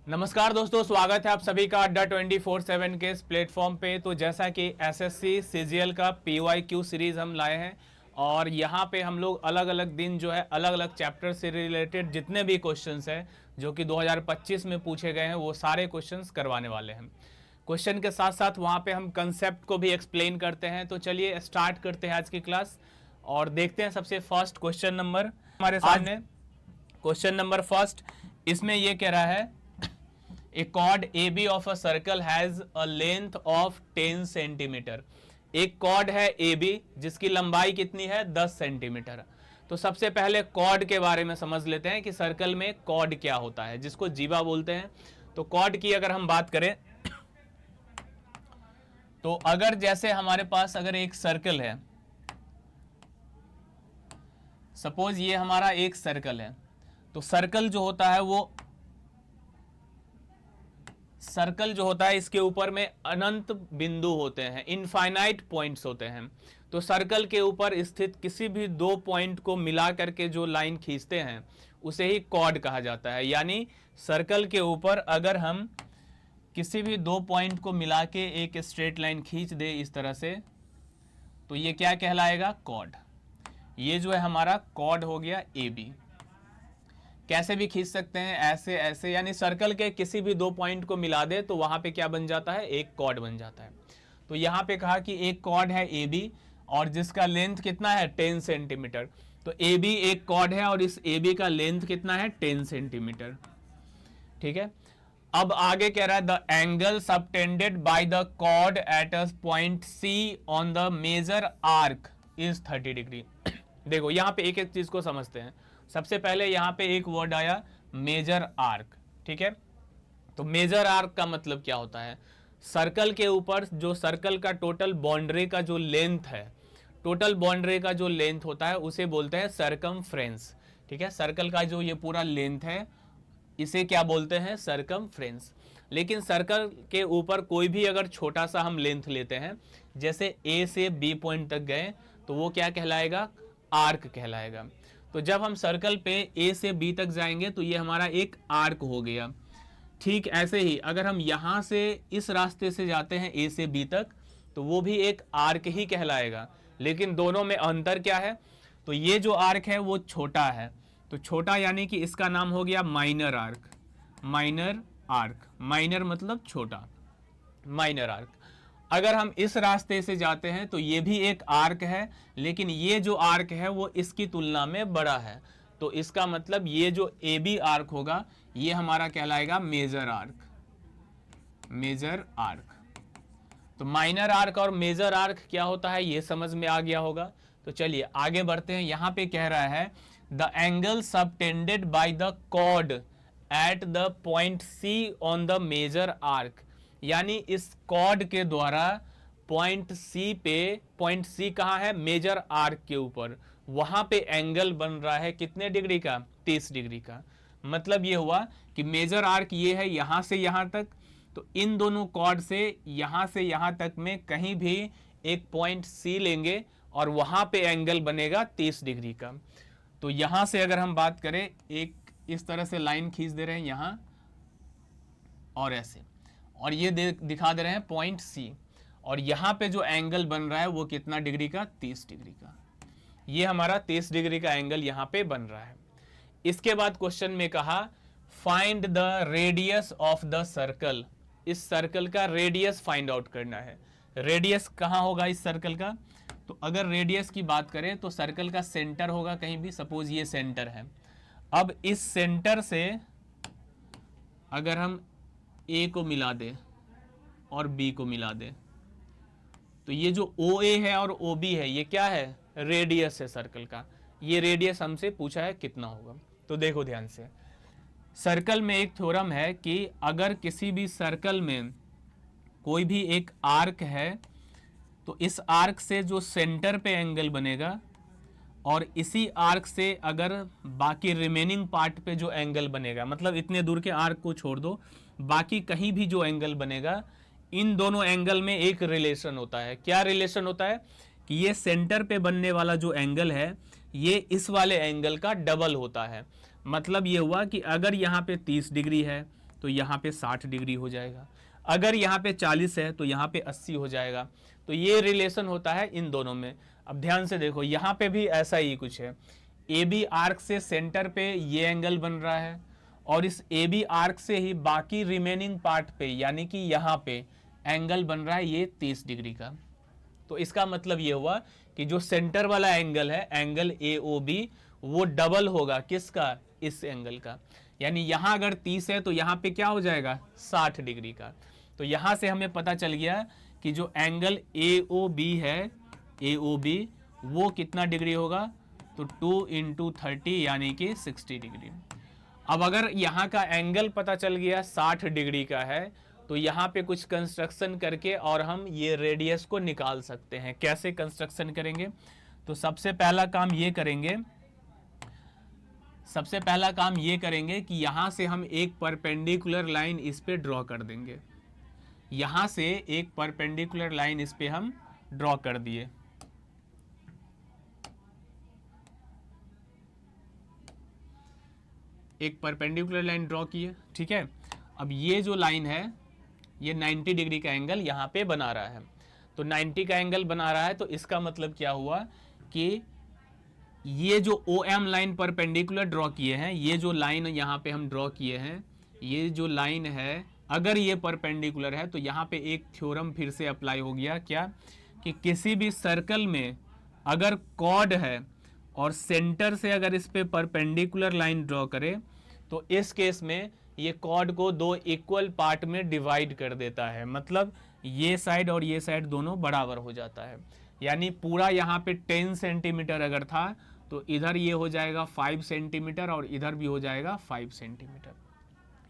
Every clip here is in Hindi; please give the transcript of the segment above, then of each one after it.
नमस्कार दोस्तों, स्वागत है आप सभी का अड्डा 24/7 के इस प्लेटफॉर्म पे। तो जैसा कि एसएससी सीजीएल का पीवाईक्यू सीरीज हम लाए हैं और यहाँ पे हम लोग अलग अलग दिन जो है अलग अलग चैप्टर से रिलेटेड जितने भी क्वेश्चंस हैं जो कि 2025 में पूछे गए हैं वो सारे क्वेश्चंस करवाने वाले हैं। क्वेश्चन के साथ साथ वहाँ पे हम कंसेप्ट को भी एक्सप्लेन करते हैं। तो चलिए स्टार्ट करते हैं आज की क्लास और देखते हैं सबसे फर्स्ट क्वेश्चन नंबर हमारे सामने। क्वेश्चन नंबर फर्स्ट, इसमें ये कह रहा है A chord AB of a circle has a length of 10 centimetre. एक कॉर्ड है AB जिसकी लंबाई कितनी है 10 सेंटीमीटर। तो सबसे पहले कॉर्ड के बारे में समझ लेते हैं कि सर्कल में कॉर्ड क्या होता है, जिसको जीवा बोलते हैं। तो कॉर्ड की अगर हम बात करें तो अगर जैसे हमारे पास अगर एक सर्कल है, सपोज ये हमारा एक सर्कल है, तो सर्कल जो होता है इसके ऊपर में अनंत बिंदु होते हैं, इनफाइनाइट पॉइंट्स होते हैं। तो सर्कल के ऊपर स्थित किसी भी दो पॉइंट को मिला करके जो लाइन खींचते हैं उसे ही कॉर्ड कहा जाता है। यानी सर्कल के ऊपर अगर हम किसी भी दो पॉइंट को मिला के एक स्ट्रेट लाइन खींच दे इस तरह से, तो ये क्या कहलाएगा? कॉर्ड। ये जो है हमारा कॉर्ड हो गया AB। कैसे भी खींच सकते हैं, ऐसे ऐसे, यानी सर्कल के किसी भी दो पॉइंट को मिला दे तो वहां पे क्या बन जाता है? एक कॉर्ड बन जाता है। तो यहां पे कहा कि एक कॉर्ड है AB और जिसका लेंथ कितना है 10 सेंटीमीटर। तो AB एक कॉर्ड है और इस AB का लेंथ कितना है 10 सेंटीमीटर। ठीक है, अब आगे कह रहा है the angle subtended by the chord at a point C on the major arc is 30 degree. देखो यहां पे एक एक चीज को समझते हैं। सबसे पहले यहां पे एक वर्ड आया मेजर आर्क। ठीक है, तो मेजर आर्क का मतलब क्या होता है? सर्कल के ऊपर जो सर्कल का टोटल बाउंड्री का जो लेंथ है, टोटल बाउंड्री का जो लेंथ होता है उसे बोलते हैं सरकमफ्रेंस। ठीक है, सर्कल का जो ये पूरा लेंथ है इसे क्या बोलते हैं? सरकमफ्रेंस। लेकिन सर्कल के ऊपर कोई भी अगर छोटा सा हम लेंथ लेते हैं, जैसे A से B पॉइंट तक गए, तो वो क्या कहलाएगा? आर्क कहलाएगा। तो जब हम सर्कल पे A से B तक जाएंगे तो ये हमारा एक आर्क हो गया। ठीक ऐसे ही अगर हम यहां से इस रास्ते से जाते हैं A से B तक, तो वो भी एक आर्क ही कहलाएगा। लेकिन दोनों में अंतर क्या है? तो ये जो आर्क है वो छोटा है, तो छोटा यानी कि इसका नाम हो गया minor arc. Minor arc, minor मतलब छोटा, माइनर आर्क। अगर हम इस रास्ते से जाते हैं तो ये भी एक आर्क है, लेकिन ये जो आर्क है वो इसकी तुलना में बड़ा है। तो इसका मतलब ये जो AB आर्क होगा ये हमारा कहलाएगा मेजर आर्क। Major arc. तो माइनर आर्क और मेजर आर्क क्या होता है ये समझ में आ गया होगा। तो चलिए आगे बढ़ते हैं। यहां पे कह रहा है the angle subtended by the chord at the point C on the major arc. यानी इस कॉर्ड के द्वारा पॉइंट C पे, पॉइंट C कहाँ है? मेजर आर्क के ऊपर, वहां पे एंगल बन रहा है कितने डिग्री का? 30 डिग्री का। मतलब ये हुआ कि मेजर आर्क ये है यहां से यहां तक, तो इन दोनों कॉर्ड से यहां तक में कहीं भी एक पॉइंट C लेंगे और वहां पे एंगल बनेगा 30 डिग्री का। तो यहां से अगर हम बात करें, एक इस तरह से लाइन खींच दे रहे हैं यहां और ऐसे, और ये दिखा दे रहे हैं पॉइंट C, और यहां पे जो एंगल बन रहा है वो कितना डिग्री का? 30 डिग्री का। ये हमारा 30 डिग्री का एंगल यहां पे बन रहा है। इसके बाद क्वेश्चन में कहा find the radius of the circle. इस सर्कल का रेडियस फाइंड आउट करना है। रेडियस कहां होगा इस सर्कल का? तो अगर रेडियस की बात करें तो सर्कल का सेंटर होगा कहीं भी, सपोज ये सेंटर है। अब इस सेंटर से अगर हम A को मिला दे और B को मिला दे, तो ये जो OA है और OB है ये क्या है? रेडियस है सर्कल का। ये रेडियस हमसे पूछा है कितना होगा। तो देखो ध्यान से, सर्कल में एक थ्योरम है कि अगर किसी भी सर्कल में कोई भी एक आर्क है तो इस आर्क से जो सेंटर पे एंगल बनेगा और इसी आर्क से अगर बाकी रिमेनिंग पार्ट पे जो एंगल बनेगा, मतलब इतने दूर के आर्क को छोड़ दो, बाकी कहीं भी जो एंगल बनेगा, इन दोनों एंगल में एक रिलेशन होता है। क्या रिलेशन होता है? कि ये सेंटर पे बनने वाला जो एंगल है ये इस वाले एंगल का डबल होता है। मतलब ये हुआ कि अगर यहाँ पे 30 डिग्री है तो यहाँ पे 60 डिग्री हो जाएगा। अगर यहाँ पे 40 है तो यहाँ पे 80 हो जाएगा। तो ये रिलेशन होता है इन दोनों में। अब ध्यान से देखो, यहाँ पे भी ऐसा ही कुछ है। ए बी आर्क से सेंटर पे ये एंगल बन रहा है और इस ए बी आर्क से ही बाकी रिमेनिंग पार्ट पे यानी कि यहाँ पे एंगल बन रहा है ये 30 डिग्री का। तो इसका मतलब ये हुआ कि जो सेंटर वाला एंगल है, एंगल ए ओ बी, वो डबल होगा किसका, इस एंगल का। यानी यहां अगर 30 है तो यहां पे क्या हो जाएगा, 60 डिग्री का। तो यहां से हमें पता चल गया कि जो एंगल ए ओ बी है, ए ओ बी, वो कितना डिग्री होगा, तो 2 इंटू 30 यानी कि 60 डिग्री। अब अगर यहाँ का एंगल पता चल गया 60 डिग्री का है, तो यहाँ पे कुछ कंस्ट्रक्शन करके और हम ये रेडियस को निकाल सकते हैं। कैसे कंस्ट्रक्शन करेंगे, तो सबसे पहला काम ये करेंगे कि यहाँ से हम एक परपेंडिकुलर लाइन इस पे ड्रॉ कर देंगे। यहाँ से एक परपेंडिकुलर लाइन इस पे हम ड्रॉ कर दिए। एक परपेंडिकुलर लाइन ड्रॉ किए, ठीक है। अब ये जो लाइन है ये 90 डिग्री का एंगल यहाँ पे बना रहा है। तो 90 का एंगल बना रहा है, तो इसका मतलब क्या हुआ कि ये जो O M line perpendicular draw किए हैं, ये जो लाइन यहाँ पे हम ड्रॉ किए हैं, ये जो लाइन है अगर ये परपेंडिकुलर है तो यहाँ पे एक थ्योरम फिर से अप्लाई हो गया, क्या, कि किसी भी सर्कल में अगर कॉर्ड है और सेंटर से अगर इस पे परपेंडिकुलर लाइन ड्रॉ करे तो इस केस में ये कॉर्ड को दो इक्वल पार्ट में डिवाइड कर देता है। मतलब ये साइड और ये साइड दोनों बराबर हो जाता है। यानी पूरा यहाँ पे 10 सेंटीमीटर अगर था तो इधर ये हो जाएगा 5 सेंटीमीटर और इधर भी हो जाएगा 5 सेंटीमीटर।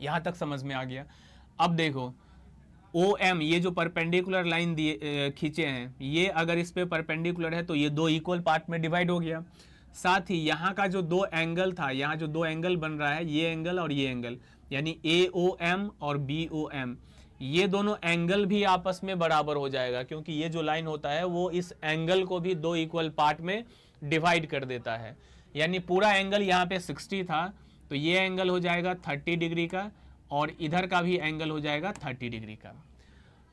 यहाँ तक समझ में आ गया। अब देखो ओ एम, ये जो परपेंडिकुलर लाइन दिए खींचे हैं, ये अगर इस पे परपेंडिकुलर है तो ये दो इक्वल पार्ट में डिवाइड हो गया। साथ ही यहाँ का जो दो एंगल था, यहाँ जो दो एंगल बन रहा है, ये एंगल और ये एंगल, यानी ए ओ एम और बी ओ एम, ये दोनों एंगल भी आपस में बराबर हो जाएगा, क्योंकि ये जो लाइन होता है वो इस एंगल को भी दो इक्वल पार्ट में डिवाइड कर देता है। यानी पूरा एंगल यहाँ पे 60 था तो ये एंगल हो जाएगा 30 डिग्री का और इधर का भी एंगल हो जाएगा 30 डिग्री का।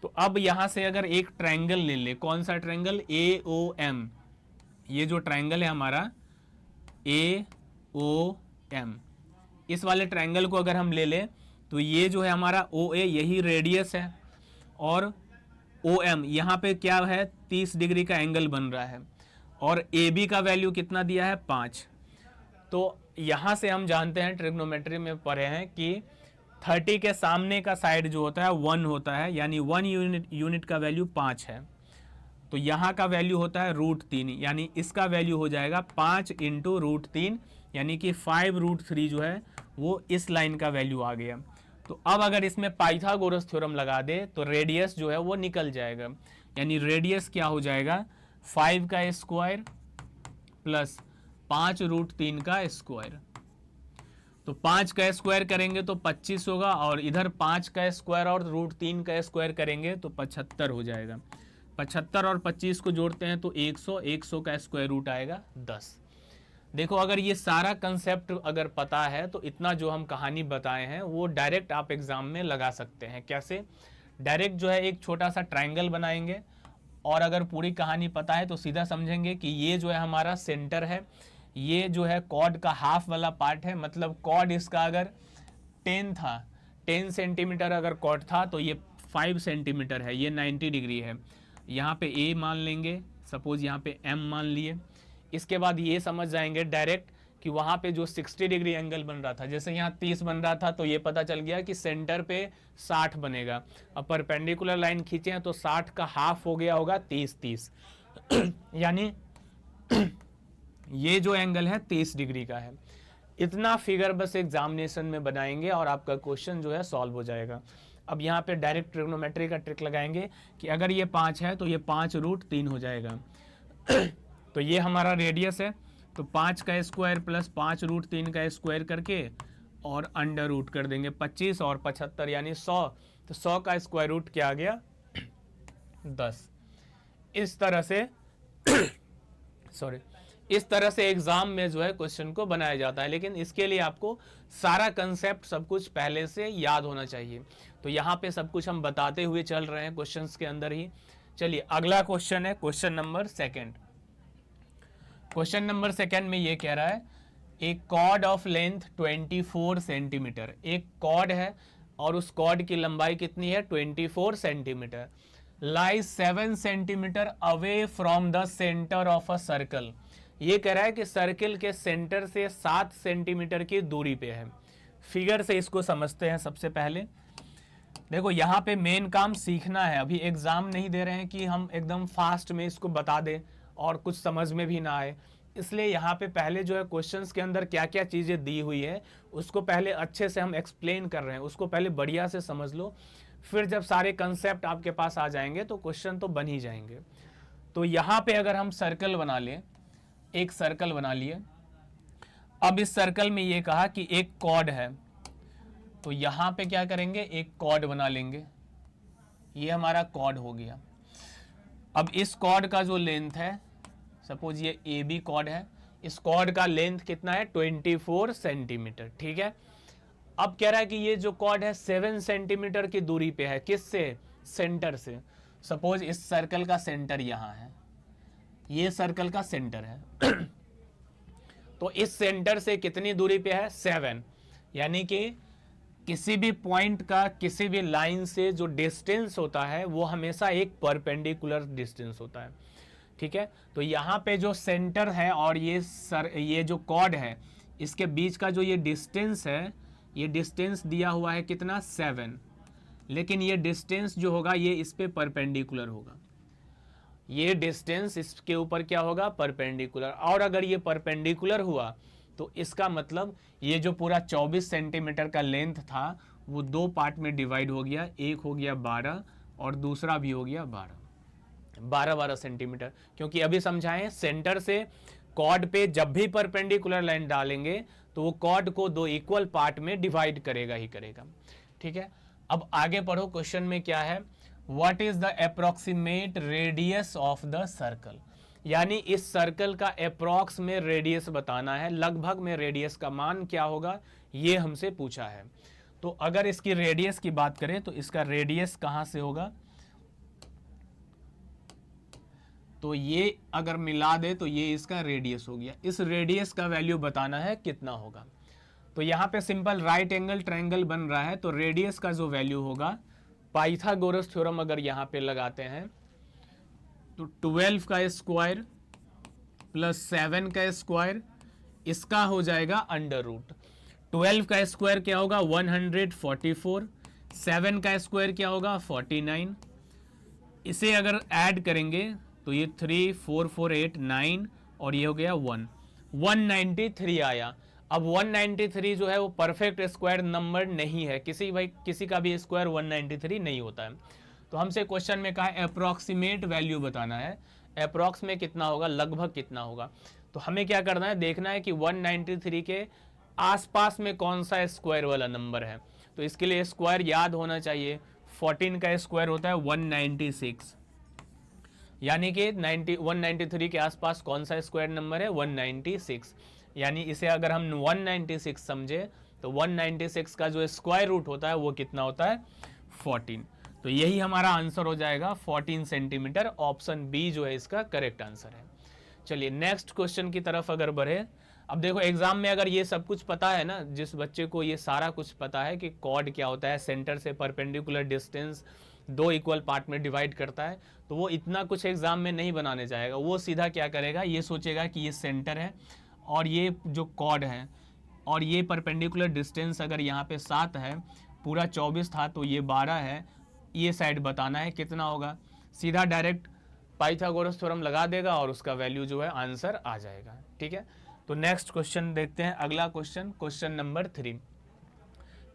तो अब यहाँ से अगर एक ट्रायंगल ले ले, कौन सा ट्रायंगल, ए ओ एम, ये जो ट्रायंगल है हमारा ए ओ एम, इस वाले ट्रायंगल को अगर हम ले लें तो ये जो है हमारा ओ ए, यही रेडियस है और ओ एम यहाँ पे क्या है, 30 डिग्री का एंगल बन रहा है और ए बी का वैल्यू कितना दिया है, 5। तो यहाँ से हम जानते हैं, ट्रिग्नोमेट्री में पढ़े हैं कि 30 के सामने का साइड जो होता है 1 होता है, यानी 1 यूनिट का वैल्यू 5 है। तो यहाँ का वैल्यू होता है √3, यानी इसका वैल्यू हो जाएगा 5 इंटू √3, यानी कि 5√3 जो है वो इस लाइन का वैल्यू आ गया। तो अब अगर इसमें पाइथागोरस थ्योरम लगा दे तो रेडियस जो है वो निकल जाएगा। यानी रेडियस क्या हो जाएगा, 5 का स्क्वायर प्लस 5√3 का स्क्वायर। तो 5 का स्क्वायर करेंगे तो 25 होगा और इधर 5 का स्क्वायर और √3 का स्क्वायर करेंगे तो 75 हो जाएगा। 75 और 25 को जोड़ते हैं तो 100, 100 का स्क्वायर रूट आएगा 10। देखो अगर ये सारा कंसेप्ट अगर पता है तो इतना जो हम कहानी बताए हैं वो डायरेक्ट आप एग्जाम में लगा सकते हैं। कैसे, डायरेक्ट जो है एक छोटा सा ट्रायंगल बनाएंगे और अगर पूरी कहानी पता है तो सीधा समझेंगे कि ये जो है हमारा सेंटर है, ये जो है कॉर्ड का हाफ वाला पार्ट है। मतलब कॉर्ड इसका अगर 10 था, 10 सेंटीमीटर अगर कॉर्ड था तो ये 5 सेंटीमीटर है, ये 90 डिग्री है। यहाँ पे ए मान लेंगे, सपोज यहाँ पे एम मान लिए। इसके बाद ये समझ जाएंगे डायरेक्ट कि वहाँ पे जो 60 डिग्री एंगल बन रहा था, जैसे यहाँ 30 बन रहा था तो ये पता चल गया कि सेंटर पे 60 बनेगा। अब परपेंडिकुलर लाइन खींचे हैं तो 60 का हाफ हो गया होगा 30 यानी ये जो एंगल है 30 डिग्री का है। इतना फिगर बस एग्जामिनेशन में बनाएंगे और आपका क्वेश्चन जो है सॉल्व हो जाएगा। अब यहाँ पे डायरेक्ट ट्रिग्नोमेट्री का ट्रिक लगाएंगे कि अगर ये 5 है तो ये 5√3 हो जाएगा तो ये हमारा रेडियस है, तो 5 का स्क्वायर प्लस 5√3 का स्क्वायर करके और अंडर रूट कर देंगे 25 और 75 यानी 100। तो 100 का स्क्वायर रूट क्या आ गया, 10। इस तरह से इस तरह से एग्जाम में जो है क्वेश्चन को बनाया जाता है, लेकिन इसके लिए आपको सारा कंसेप्ट सब कुछ पहले से याद होना चाहिए। तो यहाँ पे सब कुछ हम बताते हुए चल रहे हैं क्वेश्चंस के अंदर ही। चलिए अगला क्वेश्चन है question number second. Question number second में ये कह रहा है एक कॉर्ड ऑफ लेंथ 24 सेंटीमीटर, एक कॉर्ड है और उस कॉर्ड की लंबाई कितनी है 24 centimetre, lies 7 centimetre away from the centre of a circle. ये कह रहा है कि सर्किल के सेंटर से 7 सेंटीमीटर की दूरी पे है। फिगर से इसको समझते हैं। सबसे पहले देखो यहाँ पे मेन काम सीखना है, अभी एग्जाम नहीं दे रहे हैं कि हम एकदम फास्ट में इसको बता दें और कुछ समझ में भी ना आए। इसलिए यहाँ पे पहले जो है क्वेश्चंस के अंदर क्या क्या चीज़ें दी हुई है उसको पहले अच्छे से हम एक्सप्लेन कर रहे हैं, उसको पहले बढ़िया से समझ लो। फिर जब सारे कंसेप्ट आपके पास आ जाएंगे तो क्वेश्चन तो बन ही जाएंगे। तो यहाँ पे अगर हम सर्कल बना लें, एक सर्कल बना लिए, अब इस सर्कल में ये कहा कि एक कॉर्ड है, तो यहाँ पे क्या करेंगे एक कॉर्ड बना लेंगे। ये हमारा कॉर्ड हो गया। अब इस कॉर्ड का जो लेंथ है, सपोज ये ए बी कॉर्ड है, इस कॉर्ड का लेंथ कितना है 24 सेंटीमीटर, ठीक है। अब कह रहा है कि ये जो कॉर्ड है 7 सेंटीमीटर की दूरी पे है, किससे, सेंटर से। सपोज इस सर्कल का सेंटर यहाँ है, ये सर्कल का सेंटर है तो इस सेंटर से कितनी दूरी पे है 7, यानी कि किसी भी पॉइंट का किसी भी लाइन से जो डिस्टेंस होता है वो हमेशा एक परपेंडिकुलर डिस्टेंस होता है, ठीक है। तो यहाँ पे जो सेंटर है और ये जो कॉर्ड है इसके बीच का जो ये डिस्टेंस है, ये डिस्टेंस दिया हुआ है कितना 7, लेकिन ये डिस्टेंस जो होगा ये इस पे परपेंडिकुलर होगा, ये डिस्टेंस इसके ऊपर क्या होगा परपेंडिकुलर। और अगर ये परपेंडिकुलर हुआ तो इसका मतलब ये जो पूरा 24 सेंटीमीटर का लेंथ था वो दो पार्ट में डिवाइड हो गया, एक हो गया 12 और दूसरा भी हो गया 12 सेंटीमीटर। क्योंकि अभी समझाएं सेंटर से कॉर्ड पे जब भी परपेंडिकुलर लाइन डालेंगे तो वो कॉर्ड को दो इक्वल पार्ट में डिवाइड करेगा ही करेगा, ठीक है। अब आगे पढ़ो, क्वेश्चन में क्या है, what is the approximate radius of the circle, यानी इस सर्कल का अप्रॉक्स में रेडियस बताना है, लगभग में रेडियस का मान क्या होगा ये हमसे पूछा है। तो अगर इसकी रेडियस की बात करें तो इसका रेडियस कहां से होगा, तो ये अगर मिला दे तो ये इसका रेडियस हो गया। इस रेडियस का वैल्यू बताना है कितना होगा। तो यहाँ पे सिंपल राइट एंगल ट्रायंगल बन रहा है, तो रेडियस का जो वैल्यू होगा, पाइथागोरस थ्योरम अगर यहाँ पे लगाते हैं तो 12 का स्क्वायर प्लस 7 का स्क्वायर, इसका हो जाएगा अंडर रूट। 12 का स्क्वायर क्या होगा 144, 7 का स्क्वायर क्या होगा 49, इसे अगर ऐड करेंगे तो ये 3 4 4 8 9 और ये हो गया 193 आया। अब 193 जो है वो परफेक्ट स्क्वायर नंबर नहीं है, किसी का भी स्क्वायर 193 नहीं होता है। तो हमसे क्वेश्चन में कहा अप्रॉक्सीमेट वैल्यू बताना है, अप्रॉक्स में कितना होगा, लगभग कितना होगा। तो हमें क्या करना है, देखना है कि 193 के आसपास में कौन सा स्क्वायर वाला नंबर है। तो इसके लिए स्क्वायर याद होना चाहिए, 14 का स्क्वायर होता है 196, यानी कि 193 के आसपास कौन सा स्क्वायर नंबर है 196, यानी इसे अगर हम 196 समझे तो 196 का जो स्क्वायर रूट होता है वो कितना होता है 14। तो यही हमारा आंसर हो जाएगा 14 सेंटीमीटर, ऑप्शन बी जो है इसका करेक्ट आंसर है। चलिए नेक्स्ट क्वेश्चन की तरफ अगर बढ़े। अब देखो एग्जाम में अगर ये सब कुछ पता है ना, जिस बच्चे को ये सारा कुछ पता है कि कॉर्ड क्या होता है, सेंटर से परपेंडिकुलर डिस्टेंस दो इक्वल पार्ट में डिवाइड करता है, तो वो इतना कुछ एग्जाम में नहीं बनाने जाएगा। वो सीधा क्या करेगा, ये सोचेगा कि ये सेंटर है और ये जो कॉर्ड है और ये परपेंडिकुलर डिस्टेंस अगर यहाँ पे 7 है, पूरा 24 था तो ये 12 है, ये साइड बताना है कितना होगा। सीधा डायरेक्ट पाइथागोरस थ्योरम लगा देगा और उसका वैल्यू जो है आंसर आ जाएगा, ठीक है। तो नेक्स्ट क्वेश्चन देखते हैं, अगला question, question number 3।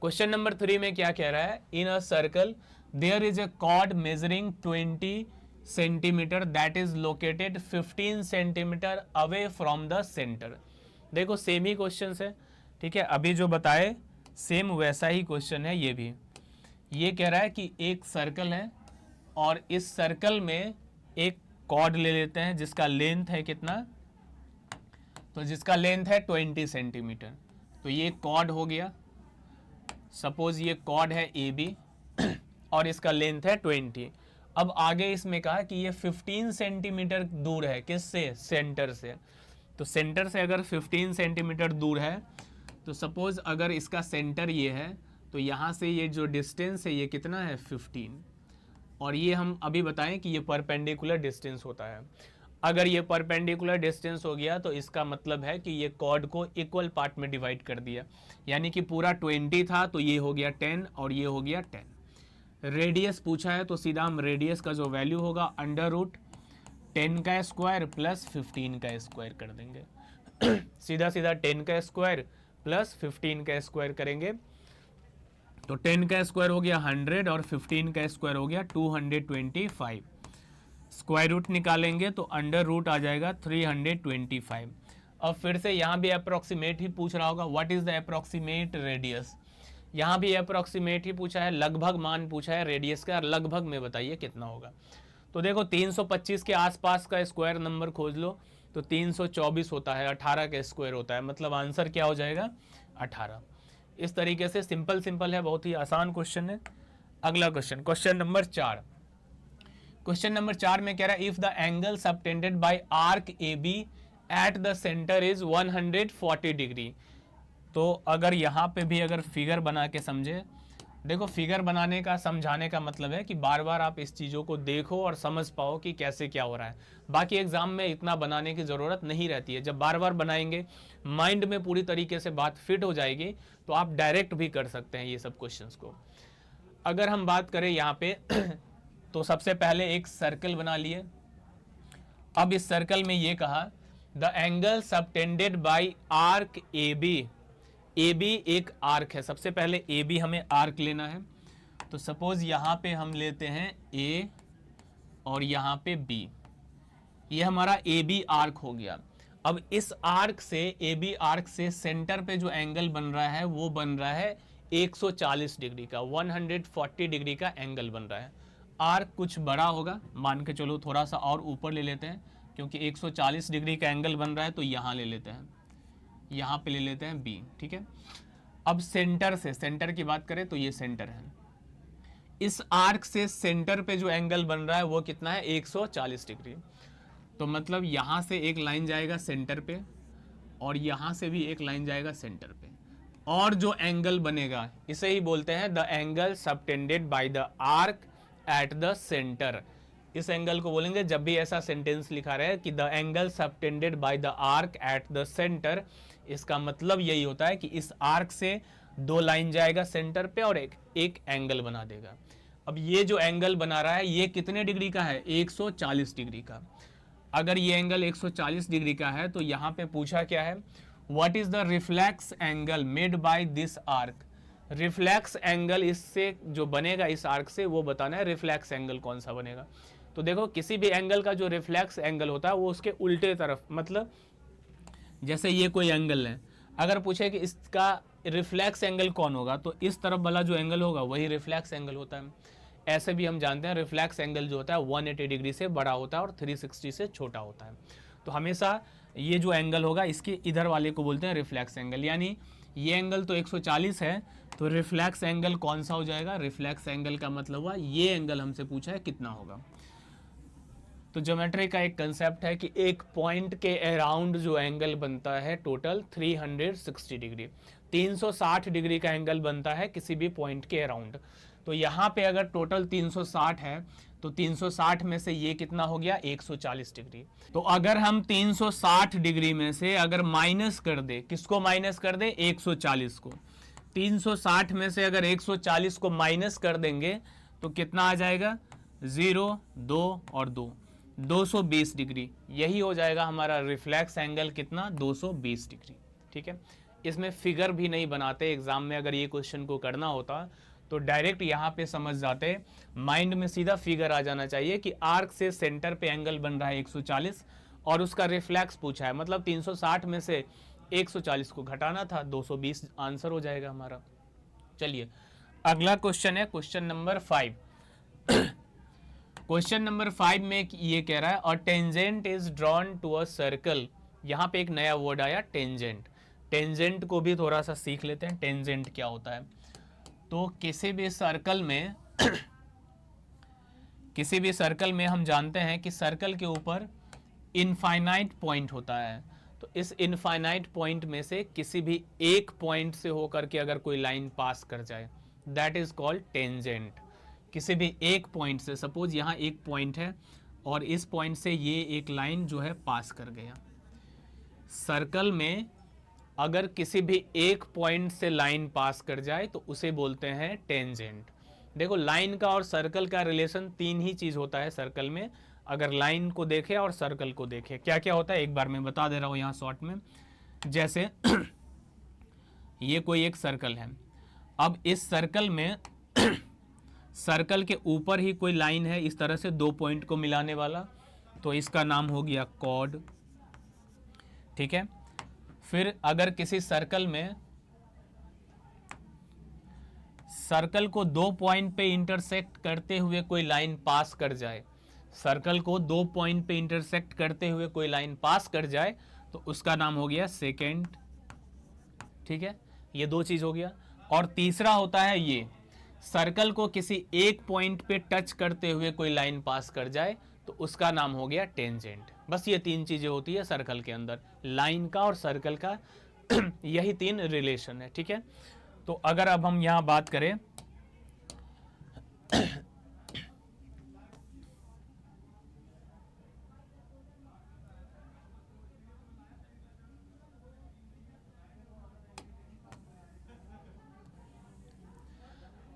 Question number 3 में क्या कह रहा है, in a circle there is a chord measuring 20 centimetre that is located 15 centimetre away from the centre. देखो सेम ही क्वेश्चन है, ठीक है, अभी जो बताए सेम वैसा ही क्वेश्चन है ये भी। ये कह रहा है कि एक सर्कल है और इस सर्कल में एक कॉर्ड ले लेते हैं जिसका लेंथ है कितना तो जिसका लेंथ है 20 सेंटीमीटर, तो ये कॉर्ड हो गया। सपोज ये कॉर्ड है ए बी और इसका लेंथ है 20। अब आगे इसमें कहा कि ये 15 सेंटीमीटर दूर है, किससे? सेंटर से। तो सेंटर से अगर 15 सेंटीमीटर दूर है तो सपोज अगर इसका सेंटर ये है तो यहाँ से ये जो डिस्टेंस है ये कितना है? 15। और ये हम अभी बताएं कि ये परपेंडिकुलर डिस्टेंस होता है। अगर ये परपेंडिकुलर डिस्टेंस हो गया तो इसका मतलब है कि ये कॉर्ड को इक्वल पार्ट में डिवाइड कर दिया, यानी कि पूरा 20 था तो ये हो गया 10 और ये हो गया 10। रेडियस पूछा है तो सीधा हम रेडियस का जो वैल्यू होगा √10 का स्क्वायर प्लस 15 का स्क्वायर कर देंगे। सीधा सीधा 10 का स्क्वायर प्लस 15 का स्क्वायर करेंगे तो 10 का स्क्वायर हो गया 100 और 15 का स्क्वायर हो गया 225। स्क्वायर रूट निकालेंगे तो अंडर रूट आ जाएगा 325। अब फिर से यहाँ भी अप्रोक्सीमेट ही पूछ रहा होगा, what is the approximate radius. यहाँ भी अप्रोक्सीमेट ही पूछा है, लगभग मान पूछा है रेडियस का, लगभग में बताइए कितना होगा। तो देखो 325 के आसपास का स्क्वायर नंबर खोज लो तो 324 होता है, 18 का स्क्वायर होता है, मतलब आंसर क्या हो जाएगा? 18। इस तरीके से सिंपल है, बहुत ही आसान क्वेश्चन है। अगला question, question number 4। Question number 4 में कह रहा है if the angle subtended by arc A B at the centre is 140 degree. तो अगर यहाँ पे भी अगर फिगर बना के समझे, देखो फिगर बनाने का समझाने का मतलब है कि बार बार आप इस चीज़ों को देखो और समझ पाओ कि कैसे क्या हो रहा है। बाकी एग्जाम में इतना बनाने की ज़रूरत नहीं रहती है, जब बार बार बनाएंगे माइंड में पूरी तरीके से बात फिट हो जाएगी तो आप डायरेक्ट भी कर सकते हैं ये सब क्वेश्चंस को। अगर हम बात करें यहाँ पे तो सबसे पहले एक सर्कल बना लिए। अब इस सर्कल में ये कहा the angle subtended by arc A B एक आर्क है। सबसे पहले ए बी हमें आर्क लेना है, तो सपोज यहाँ पे हम लेते हैं ए और यहाँ पे बी, ये हमारा ए बी आर्क हो गया। अब इस आर्क से, ए बी आर्क से सेंटर पे जो एंगल बन रहा है वो बन रहा है 140 डिग्री का, 140 डिग्री का एंगल बन रहा है। आर्क कुछ बड़ा होगा, मान के चलो थोड़ा सा और ऊपर ले लेते हैं, क्योंकि 140 डिग्री का एंगल बन रहा है तो यहाँ ले लेते हैं, यहाँ पे ले लेते हैं बी, ठीक है। अब सेंटर से, सेंटर की बात करें तो ये सेंटर है, इस आर्क से सेंटर पे जो एंगल बन रहा है वो कितना है? 140 डिग्री। तो मतलब यहाँ से एक लाइन जाएगा सेंटर पे और यहाँ से भी एक लाइन जाएगा सेंटर पे, और जो एंगल बनेगा इसे ही बोलते हैं the angle subtended by the arc eight the centre. इस एंगल को बोलेंगे जब भी ऐसा सेंटेंस लिखा रहे कि the angle subtended by the arc eight the centre, इसका मतलब यही होता है कि इस आर्क से दो लाइन जाएगा सेंटर पे और एक एंगल बना देगा। अब ये जो एंगल बना रहा है ये कितने डिग्री का है? 140 डिग्री का। अगर ये एंगल 140 डिग्री का है तो यहाँ पे पूछा क्या है? What is the reflex angle made by this arc. Reflex angle इससे जो बनेगा इस आर्क से वो बताना है, रिफ्लेक्स एंगल कौन सा बनेगा। तो देखो किसी भी एंगल का जो रिफ्लेक्स एंगल होता है वो उसके उल्टे तरफ, मतलब जैसे ये कोई एंगल है, अगर पूछे कि इसका रिफ्लेक्स एंगल कौन होगा तो इस तरफ वाला जो एंगल होगा वही रिफ्लेक्स एंगल होता है। ऐसे भी हम जानते हैं रिफ्लेक्स एंगल जो होता है 180 डिग्री से बड़ा होता है और 360 से छोटा होता है। तो हमेशा ये जो एंगल होगा इसके इधर वाले को बोलते हैं रिफ्लेक्स एंगल। यानी ये एंगल तो 140 है तो रिफ्लेक्स एंगल कौन सा हो जाएगा? रिफ्लेक्स एंगल का मतलब हुआ ये एंगल हमसे पूछा है कितना होगा। तो ज्योमेट्री का एक कंसेप्ट है कि एक पॉइंट के अराउंड जो एंगल बनता है टोटल 360 डिग्री, 360 डिग्री का एंगल बनता है किसी भी पॉइंट के अराउंड। तो यहाँ पे अगर टोटल 360 है तो 360 में से ये कितना हो गया? 140 डिग्री। तो अगर हम 360 डिग्री में से अगर माइनस कर दे, किसको माइनस कर दे? 140 को। 360 में से अगर 140 को माइनस कर देंगे तो कितना आ जाएगा? 0, 2 और 2, 220 डिग्री। यही हो जाएगा हमारा रिफ्लेक्स एंगल कितना? 220 डिग्री। ठीक है, इसमें फिगर भी नहीं बनाते एग्जाम में। अगर ये क्वेश्चन को करना होता तो डायरेक्ट यहाँ पे समझ जाते, माइंड में सीधा फिगर आ जाना चाहिए कि आर्क से सेंटर पे एंगल बन रहा है 140 और उसका रिफ्लेक्स पूछा है, मतलब 360 में से 140 को घटाना था, 220 आंसर हो जाएगा हमारा। चलिए अगला क्वेश्चन है क्वेश्चन नंबर 5। क्वेश्चन नंबर 5 में ये कह रहा है a tangent is drawn to a circle यहाँ पे एक नया वर्ड आया टेंजेंट। टेंजेंट को भी थोड़ा सा सीख लेते हैं, टेंजेंट क्या होता है। तो किसी भी सर्कल में किसी भी सर्कल में हम जानते हैं कि सर्कल के ऊपर इनफाइनाइट पॉइंट होता है। तो इस इनफाइनाइट पॉइंट में से किसी भी एक पॉइंट से होकर के अगर कोई लाइन पास कर जाए, दैट इज कॉल्ड टेंजेंट। किसी भी एक पॉइंट से, सपोज यहाँ एक पॉइंट है और इस पॉइंट से ये एक लाइन जो है पास कर गया। सर्कल में अगर किसी भी एक पॉइंट से लाइन पास कर जाए तो उसे बोलते हैं टेंजेंट। देखो, लाइन का और सर्कल का रिलेशन तीन ही चीज होता है सर्कल में। अगर लाइन को देखे और सर्कल को देखे, क्या क्या होता है एक बार मैं बता दे रहा हूं यहां शॉर्ट में। जैसे ये कोई एक सर्कल है, अब इस सर्कल में सर्कल के ऊपर ही कोई लाइन है इस तरह से दो पॉइंट को मिलाने वाला, तो इसका नाम हो गया कॉर्ड। ठीक है। फिर अगर किसी सर्कल में सर्कल को दो पॉइंट पे इंटरसेक्ट करते हुए कोई लाइन पास कर जाए, सर्कल को दो पॉइंट पे इंटरसेक्ट करते हुए कोई लाइन पास कर जाए तो उसका नाम हो गया सेकेंड। ठीक है, ये दो चीज हो गया। और तीसरा होता है ये, सर्कल को किसी एक पॉइंट पे टच करते हुए कोई लाइन पास कर जाए तो उसका नाम हो गया टेंजेंट। बस ये तीन चीजें होती है सर्कल के अंदर, लाइन का और सर्कल का यही तीन रिलेशन है। ठीक है। तो अगर अब हम यहां बात करें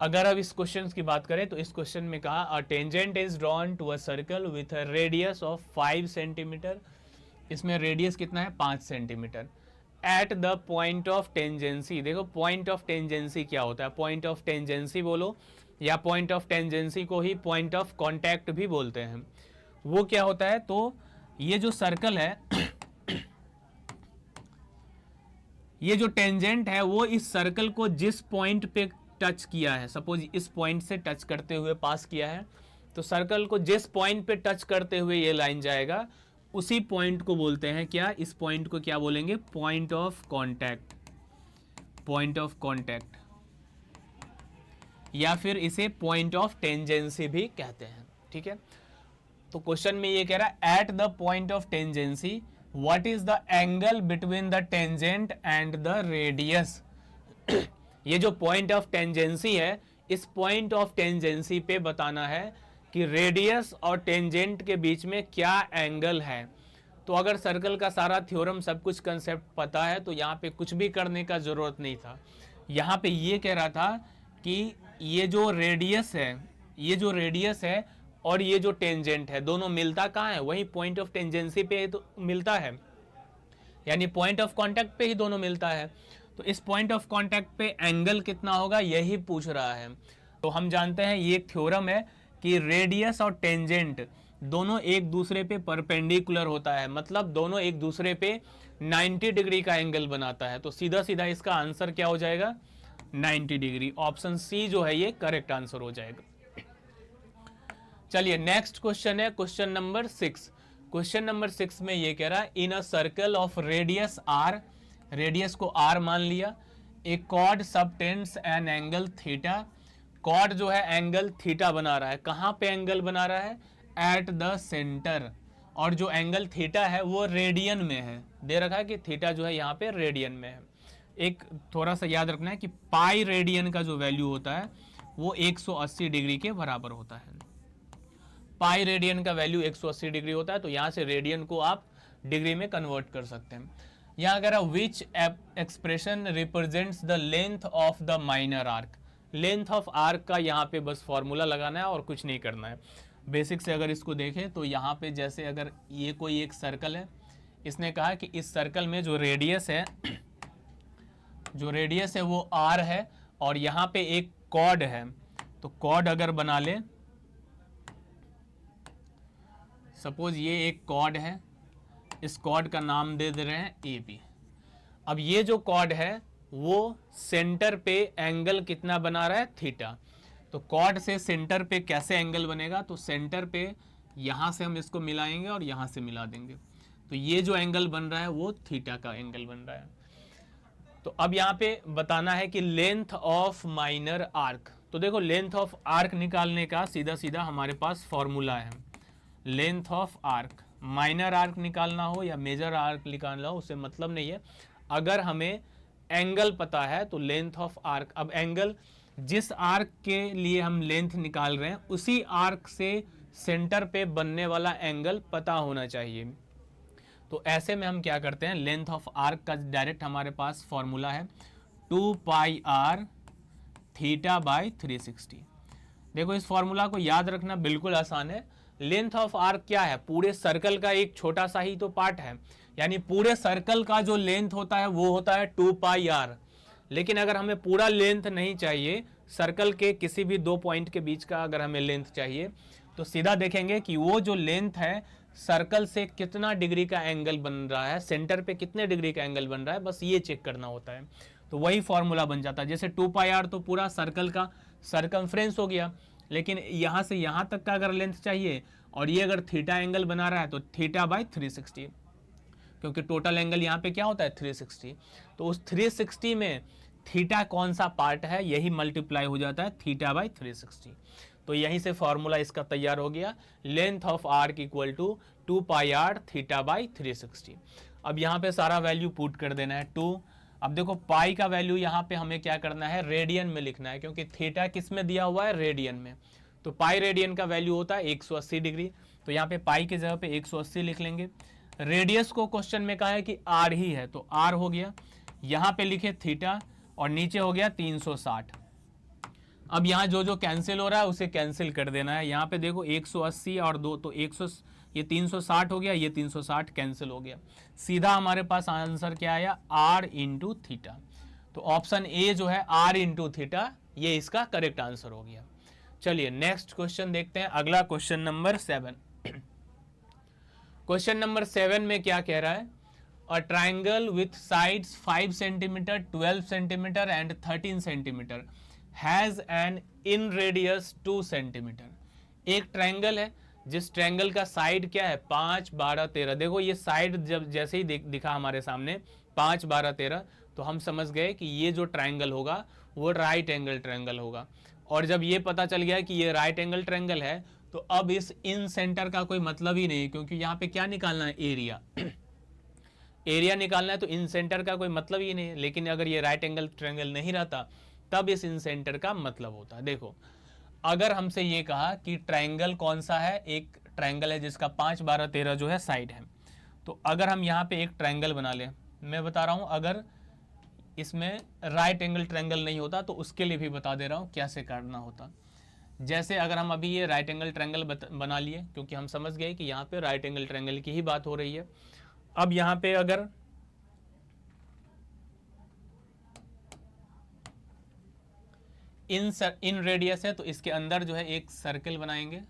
अगर अब इस क्वेश्चन की बात करें तो इस क्वेश्चन में कहा a tangent is drawn to a circle with a radius of 5 centimetre. इसमें रेडियस कितना है 5 centimetre. At the point of tangency, देखो पॉइंट ऑफ टेंजेंसी क्या होता है, पॉइंट ऑफ टेंजेंसी बोलो या पॉइंट ऑफ टेंजेंसी को ही पॉइंट ऑफ कांटेक्ट भी बोलते हैं। वो क्या होता है, तो ये जो सर्कल है ये जो टेंजेंट है वो इस सर्कल को जिस पॉइंट पे टच किया है, सपोज इस पॉइंट से टच करते हुए पास किया है, तो सर्कल को जिस पॉइंट पे टच करते हुए ये लाइन जाएगा उसी पॉइंट को बोलते हैं क्या, इस पॉइंट को क्या बोलेंगे, point of contact. Point of contact या फिर इसे पॉइंट ऑफ टेंजेंसी भी कहते हैं। ठीक है। तो क्वेश्चन में ये कह रहा है eight the point of tangency what is the angle between the tangent and the radius. ये जो पॉइंट ऑफ टेंजेंसी है, इस पॉइंट ऑफ टेंजेंसी पे बताना है कि रेडियस और टेंजेंट के बीच में क्या एंगल है। तो अगर सर्कल का सारा थ्योरम सब कुछ कंसेप्ट पता है तो यहाँ पे कुछ भी करने का जरूरत नहीं था। यहाँ पे ये कह रहा था कि ये जो रेडियस है, ये जो रेडियस है और ये जो टेंजेंट है, दोनों मिलता कहाँ है, वही पॉइंट ऑफ टेंजेंसी पे तो मिलता है, यानी पॉइंट ऑफ कांटेक्ट पे ही दोनों मिलता है। तो इस पॉइंट ऑफ कांटेक्ट पे एंगल कितना होगा यही पूछ रहा है। तो हम जानते हैं ये एक थ्योरम है कि रेडियस और टेंजेंट दोनों एक दूसरे पे परपेंडिकुलर होता है, मतलब दोनों एक दूसरे पे 90 डिग्री का एंगल बनाता है। तो सीधा सीधा इसका आंसर क्या हो जाएगा, 90 डिग्री। ऑप्शन सी जो है ये करेक्ट आंसर हो जाएगा। चलिए नेक्स्ट क्वेश्चन है क्वेश्चन नंबर 6। क्वेश्चन नंबर 6 में ये कह रहा है in a circle of radius R, radius को आर मान लिया, a chord subtends an angle theta. Chord जो है एंगल थीटा बना रहा है, कहां पे एंगल बना रहा है, एट द सेंटर। और जो एंगल थीटा है वो रेडियन में है, दे रखा है कि थीटा जो है यहाँ पे रेडियन में है। एक थोड़ा सा याद रखना है कि पाई रेडियन का जो वैल्यू होता है वो 180 डिग्री के बराबर होता है। पाई रेडियन का वैल्यू 180 डिग्री होता है, तो यहाँ से रेडियन को आप डिग्री में कन्वर्ट कर सकते हैं। यहाँ अगर which expression represents the length of the minor arc. Length of arc का यहाँ पे बस फॉर्मूला लगाना है और कुछ नहीं करना है। बेसिक से अगर इसको देखें तो यहाँ पे जैसे अगर ये कोई एक सर्कल है, इसने कहा कि इस सर्कल में जो रेडियस है वो आर है और यहाँ पे एक कॉर्ड है। तो कॉर्ड अगर बना ले, सपोज ये एक कॉर्ड है, इस कॉर्ड का नाम दे रहे हैं ए बी। अब ये जो कॉर्ड है वो सेंटर पे एंगल कितना बना रहा है, थीटा। तो कॉर्ड से सेंटर पे कैसे एंगल बनेगा, तो सेंटर पे यहां से हम इसको मिलाएंगे और यहां से मिला देंगे। तो तो ये जो एंगल बन रहा है वो थीटा का एंगल बन रहा है। तो अब यहाँ पे बताना है कि लेंथ ऑफ माइनर आर्क। तो देखो लेंथ ऑफ आर्क निकालने का सीधा सीधा हमारे पास फॉर्मूला है। Length of arc, minor arc निकालना हो या मेजर आर्क निकालना हो उससे मतलब नहीं है, अगर हमें एंगल पता है तो लेंथ ऑफ आर्क। अब एंगल, जिस आर्क के लिए हम लेंथ निकाल रहे हैं उसी आर्क से सेंटर पे बनने वाला एंगल पता होना चाहिए। तो ऐसे में हम क्या करते हैं, लेंथ ऑफ आर्क का डायरेक्ट हमारे पास फॉर्मूला है 2 पाई आर थीटा बाई 360। देखो इस फॉर्मूला को याद रखना बिल्कुल आसान है। लेंथ ऑफ आर्क क्या है, पूरे सर्कल का एक छोटा सा ही तो पार्ट है, यानी पूरे सर्कल का जो लेंथ होता है वो होता है 2 पाई आर। लेकिन अगर हमें पूरा लेंथ नहीं चाहिए, सर्कल के किसी भी दो पॉइंट के बीच का अगर हमें लेंथ चाहिए, तो सीधा देखेंगे कि वो जो लेंथ है सर्कल से कितना डिग्री का एंगल बन रहा है, सेंटर पे कितने डिग्री का एंगल बन रहा है, बस ये चेक करना होता है। तो वही फॉर्मूला बन जाता है। जैसे 2 पाई आर तो पूरा सर्कल का सरकमफ्रेंस हो गया, लेकिन यहाँ से यहाँ तक का अगर लेंथ चाहिए और ये अगर थीटा एंगल बना रहा है तो थीटा बाई 360, क्योंकि टोटल एंगल यहाँ पे क्या होता है 360। तो उस 360 में थीटा कौन सा पार्ट है यही मल्टीप्लाई हो जाता है थीटा बाई 360। तो यहीं से फॉर्मूला इसका तैयार हो गया, length of arc equal to 2 pi r theta by 360। अब यहाँ पे सारा वैल्यू पुट कर देना है 2। अब देखो पाई का वैल्यू यहाँ पे हमें क्या करना है, रेडियन में लिखना है, क्योंकि थीटा किस में दिया हुआ है, रेडियन में। तो पाई रेडियन का वैल्यू होता है 180 डिग्री। तो यहाँ पे पाई की जगह पे 180 लिख लेंगे। रेडियस को क्वेश्चन में कहा है कि आर ही है, तो आर हो गया, यहाँ पे लिखे थीटा और नीचे हो गया 360। अब यहाँ जो जो कैंसिल हो रहा है उसे कैंसिल कर देना है। यहाँ पे देखो 180 और 2 तो 100, ये 360 हो गया, ये 360 कैंसिल हो गया। सीधा हमारे पास आंसर क्या आया, आर इंटू थीटा। तो ऑप्शन ए जो है आर इंटू थीटा, ये इसका करेक्ट आंसर हो गया। चलिए नेक्स्ट क्वेश्चन देखते हैं, अगला क्वेश्चन नंबर 7। क्वेश्चन नंबर 7 में क्या कह रहा है, a triangle with sides 5 centimetre, 12 centimetre and 13 centimetre has an in radius 2 centimetre. एक ट्राइंगल है जिस ट्राइंगल का साइड क्या है 5, 12, 13। देखो ये साइड जब जैसे ही दिखा हमारे सामने 5, 12, 13, तो हम समझ गए कि ये जो ट्राइंगल होगा वो राइट एंगल ट्राइंगल होगा। और जब ये पता चल गया कि ये राइट एंगल ट्राइंगल है, तो अब इस इन सेंटर का कोई मतलब ही नहीं, क्योंकि यहाँ पे क्या निकालना है, एरिया। एरिया निकालना है, तो इन सेंटर का कोई मतलब ही नहीं है। लेकिन अगर ये राइट एंगल ट्रायंगल नहीं रहता तब इस इन सेंटर का मतलब होता है। देखो अगर हमसे ये कहा कि ट्रायंगल कौन सा है, एक ट्रायंगल है जिसका 5, 12, 13 जो है साइड है, तो अगर हम यहाँ पे एक ट्रायंगल बना लें, मैं बता रहा हूँ अगर इसमें राइट एंगल ट्रायंगल नहीं होता तो उसके लिए भी बता दे रहा हूँ कैसे करना होता। जैसे अगर हम अभी ये राइट एंगल ट्रायंगल बना लिए, क्योंकि हम समझ गए कि यहाँ पे राइट एंगल ट्रायंगल की ही बात हो रही है। अब यहाँ पे अगर इन रेडियस है तो इसके अंदर जो है एक सर्कल बनाएंगे,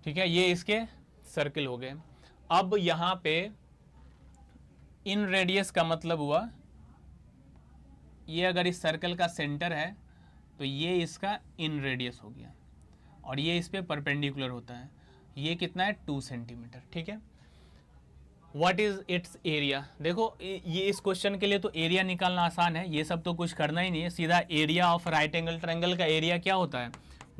ठीक है, ये इसके सर्कल हो गए। अब यहां पे इन रेडियस का मतलब हुआ ये अगर इस सर्कल का सेंटर है तो ये इसका इन रेडियस हो गया और ये इस पे परपेंडिकुलर होता है। ये कितना है 2 सेंटीमीटर, ठीक है। व्हाट इज इट्स एरिया, देखो ये इस क्वेश्चन के लिए तो एरिया निकालना आसान है, ये सब तो कुछ करना ही नहीं है। सीधा area of right angle triangle का एरिया क्या होता है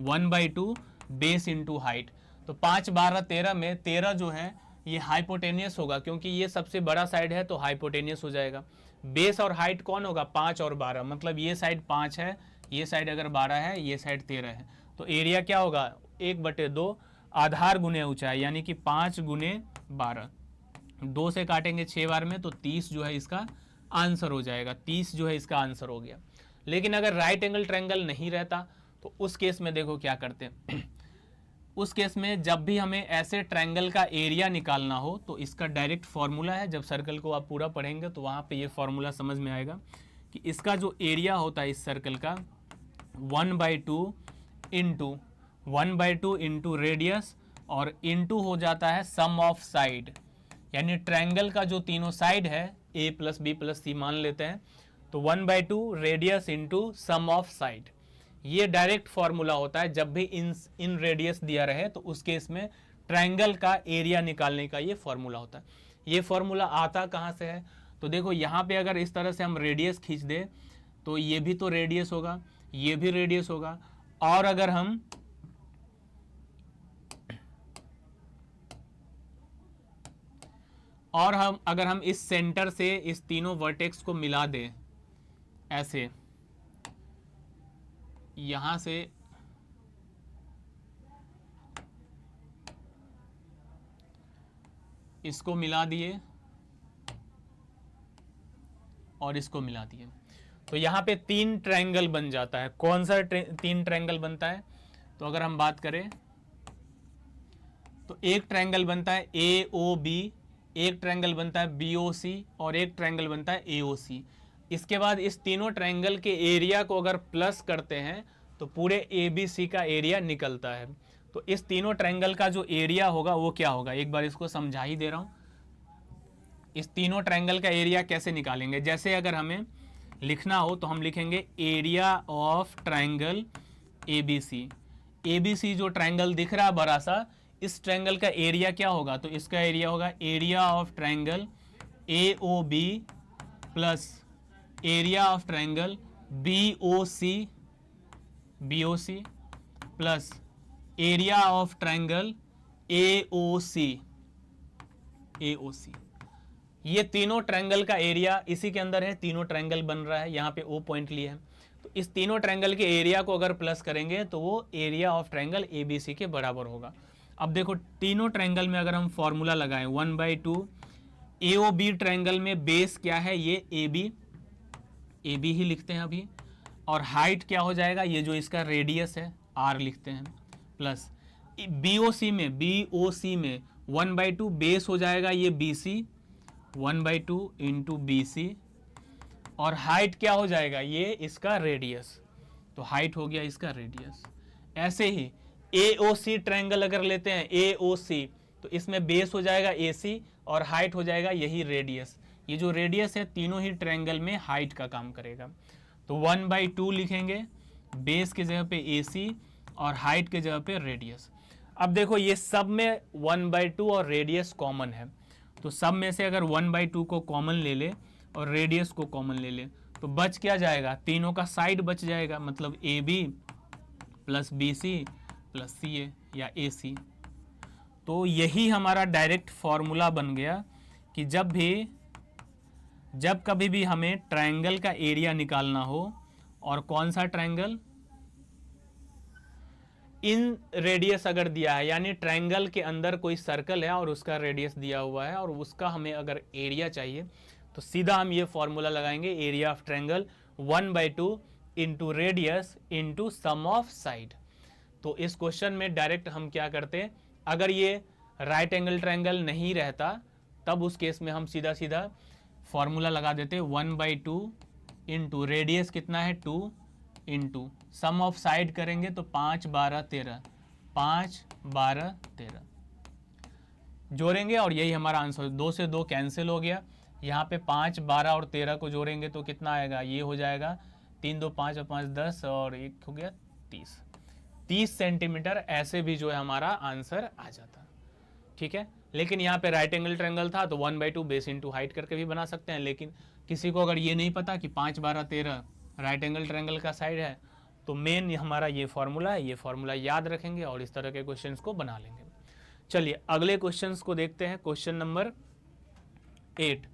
1/2 बेस इंटू हाइट। तो 5, 12, 13 में 13 जो है ये हाइपोटेनियस होगा, क्योंकि ये सबसे बड़ा साइड है तो हाइपोटेनियस हो जाएगा। बेस और हाइट कौन होगा 5 और 12, मतलब ये साइड 5 है, ये साइड अगर 12 है, ये साइड 13 है, तो एरिया क्या होगा 1/2 आधार गुने ऊंचाई, यानी कि 5 गुने 12, 2 से काटेंगे 6 बार में तो 30 जो है इसका आंसर हो जाएगा। 30 जो है इसका आंसर हो गया। लेकिन अगर राइट एंगल ट्रायंगल नहीं रहता तो उस केस में देखो क्या करते हैं उस केस में जब भी हमें ऐसे ट्रायंगल का एरिया निकालना हो तो इसका डायरेक्ट फॉर्मूला है, जब सर्कल को आप पूरा पढ़ेंगे तो वहाँ पे ये फॉर्मूला समझ में आएगा कि इसका जो एरिया होता है इस सर्कल का 1/2 इंटू रेडियस और इंटू हो जाता है सम ऑफ साइड, यानी ट्रायंगल का जो तीनों साइड है a plus B plus C मान लेते हैं, तो 1/2 radius into sum of side, ये डायरेक्ट फॉर्मूला होता है। जब भी इन रेडियस दिया रहे तो उस केस में ट्रायंगल का एरिया निकालने का ये फॉर्मूला होता है। ये फॉर्मूला आता कहाँ से है? तो देखो यहाँ पे अगर इस तरह से हम रेडियस खींच दे तो ये भी तो रेडियस होगा, ये भी रेडियस होगा, और अगर हम अगर हम इस सेंटर से इस तीनों वर्टेक्स को मिला दें ऐसे, यहां से इसको मिला दिए और इसको मिला दिए, तो यहां पे 3 ट्रायंगल बन जाता है। कौन सा 3 ट्रायंगल बनता है? तो अगर हम बात करें तो एक ट्रायंगल बनता है AOB, एक ट्रायंगल बनता है BOC और एक ट्रायंगल बनता है AOC। इसके बाद इस तीनों ट्रायंगल के एरिया को अगर प्लस करते हैं तो पूरे ABC का एरिया निकलता है। तो इस तीनों ट्रायंगल का जो एरिया होगा वो क्या होगा, एक बार इसको समझा ही दे रहा हूं। इस तीनों ट्रायंगल का एरिया कैसे निकालेंगे? जैसे अगर हमें लिखना हो तो हम लिखेंगे area of triangle ABC। ABC जो ट्रायंगल दिख रहा है बड़ा सा, इस ट्रायंगल का एरिया क्या होगा? तो इसका एरिया होगा area of triangle AOB plus area of triangle BOC plus area of triangle AOC। ये तीनों ट्रायंगल का एरिया इसी के अंदर है, तीनों ट्रायंगल बन रहा है, यहाँ पे O पॉइंट लिए हैं, तो इस तीनों ट्रायंगल के एरिया को अगर प्लस करेंगे तो वो एरिया ऑफ ट्रायंगल ABC के बराबर होगा। अब देखो तीनों ट्रायंगल में अगर हम फॉर्मूला लगाएं 1/2, AOB ट्रायंगल में बेस क्या है? ये AB ही लिखते हैं अभी, और हाइट क्या हो जाएगा? ये जो इसका रेडियस है R लिखते हैं, प्लस BOC में 1/2 बेस हो जाएगा ये BC, 1/2 इंटू BC, और हाइट क्या हो जाएगा? ये इसका रेडियस, तो हाइट हो गया इसका रेडियस। ऐसे ही AOC ट्रायंगल अगर लेते हैं AOC, तो इसमें बेस हो जाएगा AC और हाइट हो जाएगा यही रेडियस। ये जो रेडियस है तीनों ही ट्रायंगल में हाइट का काम करेगा, तो 1/2 लिखेंगे, बेस की जगह पे AC और हाइट की जगह पे रेडियस। अब देखो ये सब में 1/2 और रेडियस कॉमन है, तो सब में से अगर 1/2 को कॉमन ले ले और रेडियस को कॉमन ले ले तो बच क्या जाएगा? तीनों का साइड बच जाएगा, मतलब AB plus BC plus CA या AC। तो यही हमारा डायरेक्ट फॉर्मूला बन गया कि जब कभी भी हमें ट्रायंगल का एरिया निकालना हो, और कौन सा ट्रायंगल? इन रेडियस अगर दिया है, यानी ट्रायंगल के अंदर कोई सर्कल है और उसका रेडियस दिया हुआ है और उसका हमें अगर एरिया चाहिए, तो सीधा हम ये फॉर्मूला लगाएंगे area of triangle 1/2 into radius into sum of side. तो इस क्वेश्चन में डायरेक्ट हम क्या करते, अगर ये राइट एंगल ट्रायंगल नहीं रहता तब उस केस में हम सीधा सीधा फॉर्मूला लगा देते 1/2 इंटू रेडियस कितना है 2 इंटू सम ऑफ साइड करेंगे तो 5 12 13, 5 12 13 जोड़ेंगे और यही हमारा आंसर। 2 से 2 कैंसिल हो गया, यहाँ पे 5 12 और 13 को जोड़ेंगे तो कितना आएगा? ये हो जाएगा 3 2 5 और 5 10 और 1 हो गया 30 सेंटीमीटर। ऐसे भी जो है हमारा आंसर आ जाता, ठीक है। लेकिन यहाँ पे राइट एंगल ट्रायंगल था तो 1/2 बेस इंटू हाइट करके भी बना सकते हैं, लेकिन किसी को अगर ये नहीं पता कि 5 12 13 राइट एंगल ट्रायंगल का साइड है तो मेन हमारा ये फॉर्मूला है, ये फॉर्मूला याद रखेंगे और इस तरह के क्वेश्चंस को बना लेंगे। चलिए अगले क्वेश्चंस को देखते हैं। Question number 8।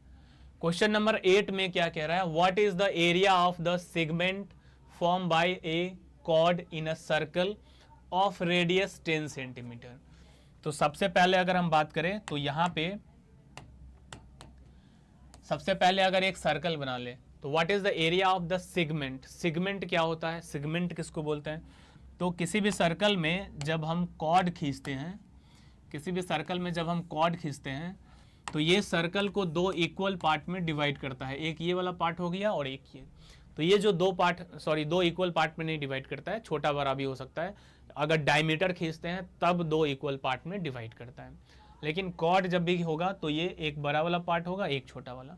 क्वेश्चन नंबर 8 में क्या कह रहा है? What is the area of the segment form by a chord in a circle of radius 10 centimetre. तो सबसे पहले अगर हम बात करें तो यहाँ पे सबसे पहले अगर एक सर्कल बना ले तो what is the area of the segment. Segment क्या होता है? सेगमेंट किसको बोलते हैं? तो किसी भी सर्कल में जब हम कॉर्ड खींचते हैं, किसी भी सर्कल में जब हम कॉर्ड खींचते हैं तो ये सर्कल को 2 इक्वल पार्ट में डिवाइड करता है। एक ये वाला पार्ट हो गया और एक ये। तो ये जो 2 इक्वल पार्ट में नहीं डिवाइड करता है, छोटा बड़ा भी हो सकता है। अगर डायमीटर खींचते हैं तब 2 इक्वल पार्ट में डिवाइड करता है। लेकिन कॉर्ड जब भी होगा तो ये एक बड़ा वाला पार्ट होगा, एक छोटा वाला।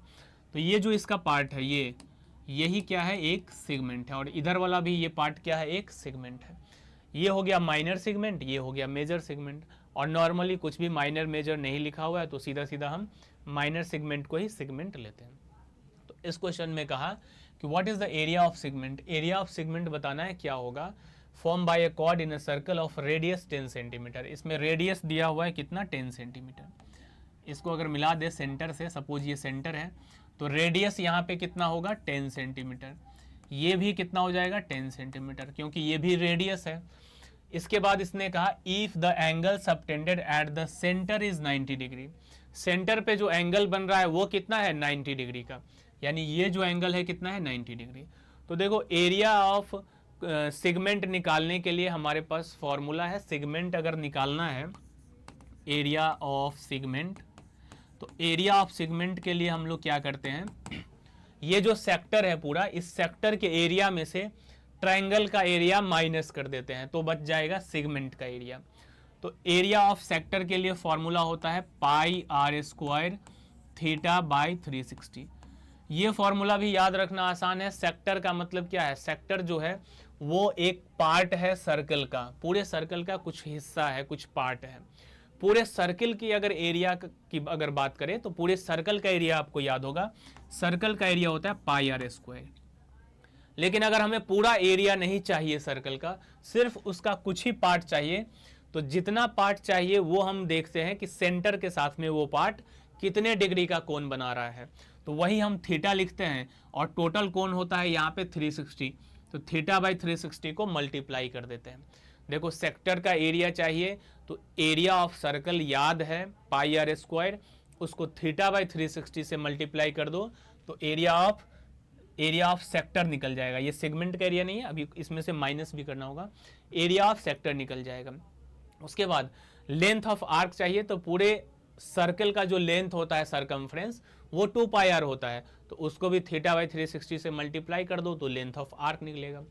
तो ये जो इसका पार्ट है यही क्या है, एक सेगमेंट है, और इधर वाला भी ये पार्ट क्या है, एक सेगमेंट है। ये हो गया माइनर सेगमेंट, ये हो गया मेजर सेगमेंट। और नॉर्मली कुछ भी माइनर मेजर नहीं लिखा हुआ है तो सीधा सीधा हम माइनर सेगमेंट को ही सेगमेंट लेते हैं। तो इस क्वेश्चन में कहा कि what is the area of segment. Area of segment बताना है, क्या होगा, form by a cord in a circle of radius 10 centimetre. इसमें रेडियस दिया हुआ है कितना, 10 सेंटीमीटर। इसको अगर मिला दे सेंटर से, सपोज ये सेंटर है, तो रेडियस यहाँ पे कितना होगा, 10 सेंटीमीटर। ये भी कितना हो जाएगा, 10 सेंटीमीटर, क्योंकि ये भी रेडियस है। इसके बाद इसने कहा if the angle subtended at the centre is 90 degree. Centre पे जो एंगल बन रहा है वो कितना है, 90 डिग्री का, यानी ये जो एंगल है कितना है, 90 डिग्री। तो देखो एरिया ऑफ सेगमेंट निकालने के लिए हमारे पास फॉर्मूला है। सेगमेंट अगर निकालना है, एरिया ऑफ सेगमेंट, तो एरिया ऑफ सेगमेंट के लिए हम लोग क्या करते हैं, ये जो सेक्टर है पूरा, इस सेक्टर के एरिया में से ट्रायंगल का एरिया माइनस कर देते हैं, तो बच जाएगा सेगमेंट का एरिया। तो एरिया ऑफ सेक्टर के लिए फॉर्मूला होता है पाई आर स्क्वायर थीटा बाई 360। ये फॉर्मूला भी याद रखना आसान है। सेक्टर का मतलब क्या है, सेक्टर जो है वो एक पार्ट है सर्कल का, पूरे सर्कल का कुछ हिस्सा है, कुछ पार्ट है। पूरे सर्कल की अगर एरिया की अगर बात करें तो पूरे सर्कल का एरिया आपको याद होगा, सर्कल का एरिया होता है पाई आर स्क्वायर। लेकिन अगर हमें पूरा एरिया नहीं चाहिए सर्कल का, सिर्फ उसका कुछ ही पार्ट चाहिए, तो जितना पार्ट चाहिए वो हम देखते हैं कि सेंटर के साथ में वो पार्ट कितने डिग्री का कोण बना रहा है, तो वही हम थीटा लिखते हैं। और टोटल कोण होता है यहाँ पे 360, तो थीटा बाई 360 को मल्टीप्लाई कर देते हैं। देखो सेक्टर का एरिया चाहिए तो एरिया ऑफ सर्कल याद है पाई आर स्क्वायर, उसको थीटा बाई 360 से मल्टीप्लाई कर दो तो एरिया ऑफ सेक्टर निकल जाएगा। ये सेगमेंट का एरिया नहीं है, अभी इसमें से माइनस भी करना होगा, एरिया ऑफ सेक्टर निकल जाएगा। उसके बाद लेंथ ऑफ आर्क चाहिए, तो पूरे सर्कल का जो लेंथ होता है सरकमफ्रेंस वो 2 पाई आर होता है, तो उसको भी थीटा बाई 360 से मल्टीप्लाई कर दो तो लेंथ ऑफ आर्क निकलेगा।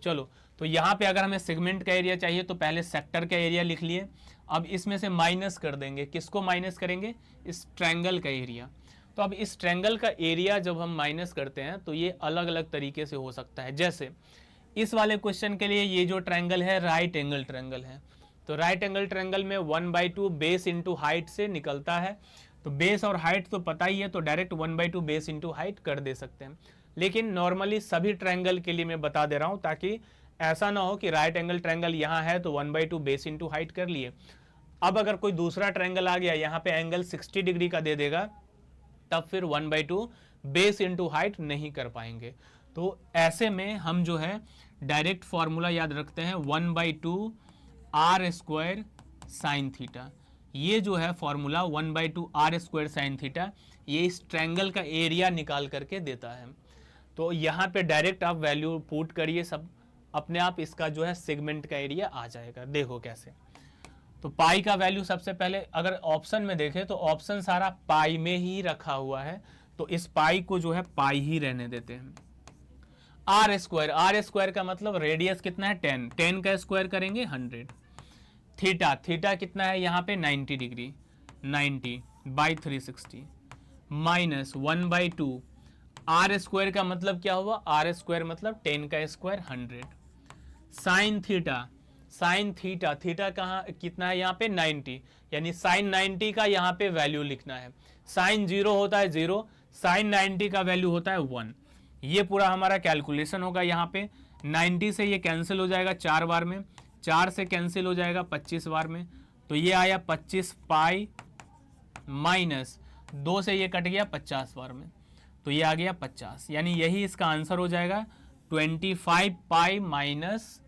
चलो, तो यहाँ पे अगर हमें सेगमेंट का एरिया चाहिए तो पहले सेक्टर का एरिया लिख लिए। अब इसमें से माइनस कर देंगे, किसको माइनस करेंगे, इस ट्रायंगल का एरिया। तो अब इस ट्रायंगल का एरिया जब हम माइनस करते हैं तो ये अलग अलग तरीके से हो सकता है। जैसे इस वाले क्वेश्चन के लिए ये जो ट्रायंगल है राइट एंगल ट्रायंगल है, तो राइट एंगल ट्रायंगल में 1/2 बेस इंटू हाइट से निकलता है। तो बेस और हाइट तो पता ही है, तो डायरेक्ट 1/2 बेस इंटू हाइट कर दे सकते हैं। लेकिन नॉर्मली सभी ट्रायंगल के लिए मैं बता दे रहा हूँ ताकि ऐसा ना हो कि राइट एंगल ट्रायंगल यहाँ है तो 1/2 बेस इंटू हाइट कर लिए। अब अगर कोई दूसरा ट्रायंगल आ गया, यहाँ पे एंगल 60 डिग्री का दे देगा, तब फिर 1/2 बेस इंटू हाइट नहीं कर पाएंगे। तो ऐसे में हम जो है डायरेक्ट फॉर्मूला याद रखते हैं 1/2 आर स्क्वायर साइन थीटा। ये जो है formula 1/2 R square sine theta, ये इस ट्रायंगल का एरिया निकाल करके देता है। तो यहाँ पे डायरेक्ट आप वैल्यू पुट करिए, सब अपने आप इसका जो है सेगमेंट का एरिया आ जाएगा। देखो कैसे, तो पाई का वैल्यू सबसे पहले अगर ऑप्शन में देखें तो ऑप्शन सारा पाई में ही रखा हुआ है, तो इस पाई को जो है पाई ही रहने देते हैं। आर स्क्वायर का मतलब रेडियस कितना है 10, 10 का स्क्वायर करेंगे 100। थीटा कितना है यहाँ पे 90 degree, 90 by 360 minus 1/2 R square का मतलब क्या हुआ, आर स्क्वायर मतलब 10 का स्क्वायर 100। साइन थीटा कहाँ कितना है यहाँ पे 90, यानी साइन 90 का यहाँ पे वैल्यू लिखना है। साइन 0 होता है 0, साइन 90 का वैल्यू होता है 1। ये पूरा हमारा कैलकुलेशन होगा। यहाँ पे 90 से ये कैंसिल हो जाएगा 4 बार में, 4 से कैंसिल हो जाएगा 25 बार में, तो ये आया 25 पाई माइनस 2 से ये कट गया 50 बार में, तो ये आ गया 50, यानी यही इसका आंसर हो जाएगा 25 pi minus